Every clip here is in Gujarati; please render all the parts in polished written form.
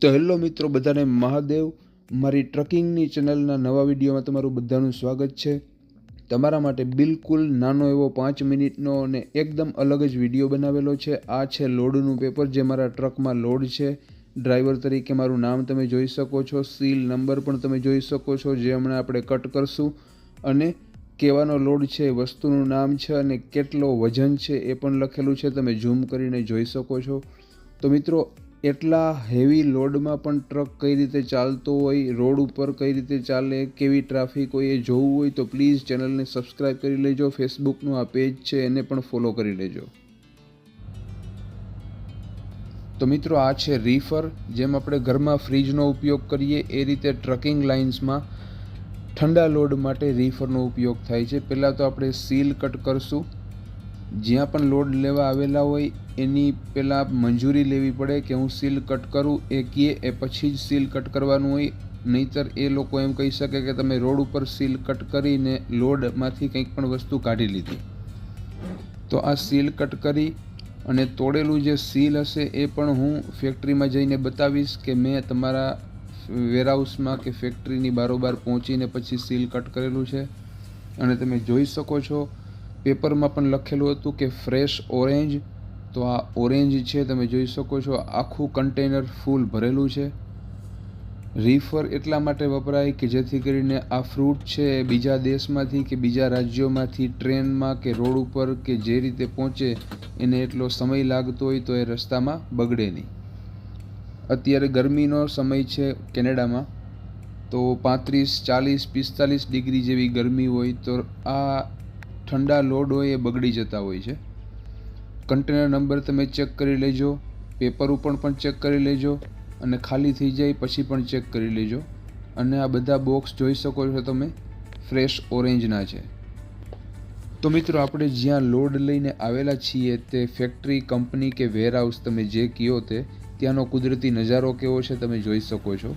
તો હેલો મિત્રો, બધાને મહાદેવ. મારી ટ્રકિંગની ચેનલના નવા વિડીયોમાં તમારું બધાનું સ્વાગત છે. તમારા માટે બિલકુલ નાનો એવો 5 મિનિટનો અને એકદમ અલગ જ વિડીયો બનાવેલો છે. આ છે લોડનું પેપર જે મારા ટ્રકમાં લોડ છે. ડ્રાઈવર તરીકે મારું નામ તમે જોઈ શકો છો, સીલ નંબર પણ તમે જોઈ શકો છો જે હમણાં આપણે કટ કરશું, અને કેવાનો લોડ છે, વસ્તુનું નામ છે અને કેટલો વજન છે એ પણ લખેલું છે. તમે ઝૂમ કરીને જોઈ શકો છો. તો મિત્રો, એટલા હેવી લોડમાં પણ ટ્રક કઈ રીતે ચાલતો હોય, રોડ ઉપર કઈ રીતે ચાલે, કેવી ટ્રાફિક હોય એ જોવું હોય તો પ્લીઝ ચેનલને સબસ્ક્રાઈબ કરી લેજો. ફેસબુકનું આ પેજ છે એને પણ ફોલો કરી લેજો. તો મિત્રો, આ છે રીફર. જેમ આપણે ઘરમાં ફ્રીજનો ઉપયોગ કરીએ એ રીતે ટ્રકિંગ લાઇન્સમાં ઠંડા લોડ માટે રીફરનો ઉપયોગ થાય છે. પહેલાં તો આપણે સીલ કટ કરશું. જ્યાં પણ લોડ લેવા આવેલા હોય એની પહેલાં મંજૂરી લેવી પડે કે હું સીલ કટ કરું, એ કહે એ પછી જ સીલ કટ કરવાનું હોય. નહીંતર એ લોકો એમ કહી શકે કે તમે રોડ ઉપર સીલ કટ કરીને લોડમાંથી કંઈક પણ વસ્તુ કાઢી લીધી. તો આ સીલ કટ કરી અને તોડેલું જે સીલ હશે એ પણ હું ફેક્ટરીમાં જઈને બતાવીશ કે મેં તમારા વેરહાઉસમાં કે ફેક્ટરીની બારોબાર પહોંચીને પછી સીલ કટ કરેલું છે. અને તમે જોઈ શકો છો પેપરમાં પણ લખેલું હતું કે ફ્રેશ ઓરેન્જ. તો આ ઓરેન્જ છે, તમે જોઈ શકો છો. આખું કન્ટેનર ફૂલ ભરેલું છે. રીફર એટલા માટે વપરાય કે જેથી કરીને આ ફ્રૂટ છે એ બીજા દેશમાંથી કે બીજા રાજ્યોમાંથી ટ્રેનમાં કે રોડ ઉપર કે જે રીતે પહોંચે એને એટલો સમય લાગતો હોય તો એ રસ્તામાં બગડે નહીં. અત્યારે ગરમીનો સમય છે કેનેડામાં, તો 35, 40, 45 ડિગ્રી જેવી ગરમી હોય તો આ ઠંડા લોડ હોય એ બગડી જતા હોય છે. કન્ટેનર નંબર તમે ચેક કરી લેજો, પેપર ઉપર પણ ચેક કરી લેજો, અને ખાલી થઈ જાય પછી પણ ચેક કરી લેજો. અને આ બધા બોક્સ જોઈ શકો છો તમે, ફ્રેશ ઓરેન્જના છે. તો મિત્રો, આપણે જ્યાં લોડ લઈને આવેલા છીએ તે ફેક્ટરી, કંપની કે વેરહાઉસ તમે જે કહો તે, ત્યાંનો કુદરતી નજારો કેવો છે તમે જોઈ શકો છો.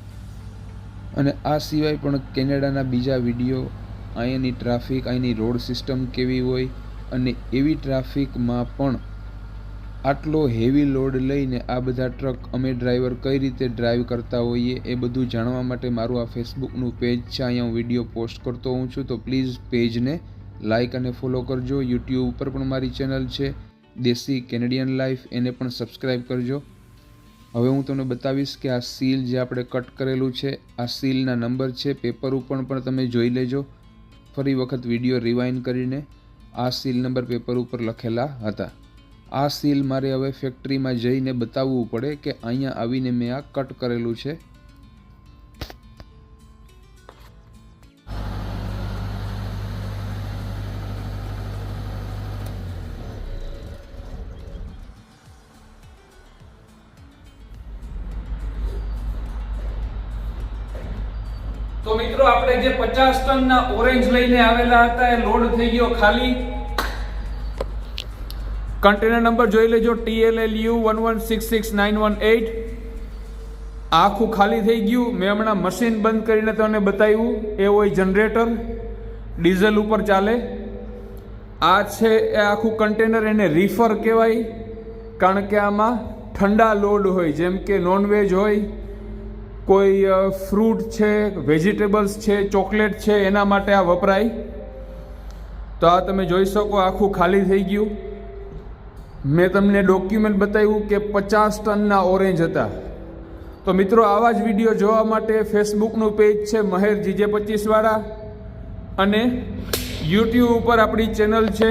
અને આ સિવાય પણ કેનેડાના બીજા વિડીયો, અહીંયાની ટ્રાફિક, અહીંની રોડ સિસ્ટમ કેવી હોય, અને એવી ટ્રાફિકમાં પણ આટલો હેવી લોડ લઈને આ બધા ટ્રક અમે ડ્રાઈવર કઈ રીતે ડ્રાઈવ કરતા હોઈએ એ બધું જાણવા માટે મારું આ ફેસબુકનું પેજ છે, અહીંયા હું વિડીયો પોસ્ટ કરતો હોઉં છું. તો પ્લીઝ પેજને લાઇક અને ફોલો કરજો. યુટ્યુબ ઉપર પણ મારી ચેનલ છે દેશી કેનેડિયન લાઈફ, એને પણ સબસ્ક્રાઈબ કરજો. હવે હું તમને બતાવીશ કે આ સીલ જે આપણે કટ કરેલું છે, આ સીલના નંબર છે. પેપર ઉપર પણ તમે જોઈ લેજો ફરી વખત વિડીયો રિવાઇન્ડ કરીને. આ સીલ નંબર પેપર ઉપર લખેલા હતા. આ સીલ મારે હવે ફેક્ટરીમાં જઈને બતાવવું પડે કે અહીંયા આવીને મેં આ કટ કરેલું છે. તો મિત્રો, આપણે જે 50 ટનના ઓરેન્જ લઈને આવેલા હતા એ લોડ થઈ ગયો ખાલી. કન્ટેનર નંબર જોઈ લેજો, TLLU 1166918. આખું ખાલી થઈ ગયું. મેં હમણાં મશીન બંધ કરીને તમને બતાવ્યું. એ હોય જનરેટર, ડીઝલ ઉપર ચાલે. આ છે એ આખું કન્ટેનર, એને રીફર કહેવાય, કારણ કે આમાં ઠંડા લોડ હોય, જેમ કે નોનવેજ હોય, કોઈ ફ્રૂટ છે, વેજીટેબલ્સ છે, ચોકલેટ છે, એના માટે આ વપરાય. તો આ તમે જોઈ શકો આખું ખાલી થઈ ગયું. મેં તમને ડોક્યુમેન્ટ બતાવ્યું કે 50 ટનના ઓરેન્જ હતા. તો મિત્રો, આવા જ વિડીયો જોવા માટે ફેસબુકનું પેજ છે મહેર GJ25 વાળા, અને યુટ્યુબ ઉપર આપણી ચેનલ છે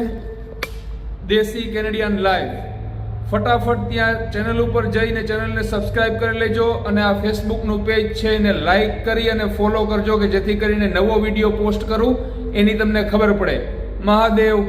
દેશી કેનેડિયન લાઈફ. ફટાફટ ત્યાં ચેનલ ઉપર જઈને ચેનલને સબસ્ક્રાઈબ કરી લેજો, અને આ ફેસબુકનું પેજ છે એને લાઈક કરી અને ફોલો કરજો કે જેથી કરીને નવો વિડીયો પોસ્ટ કરું એની તમને ખબર પડે. મહાદેવ.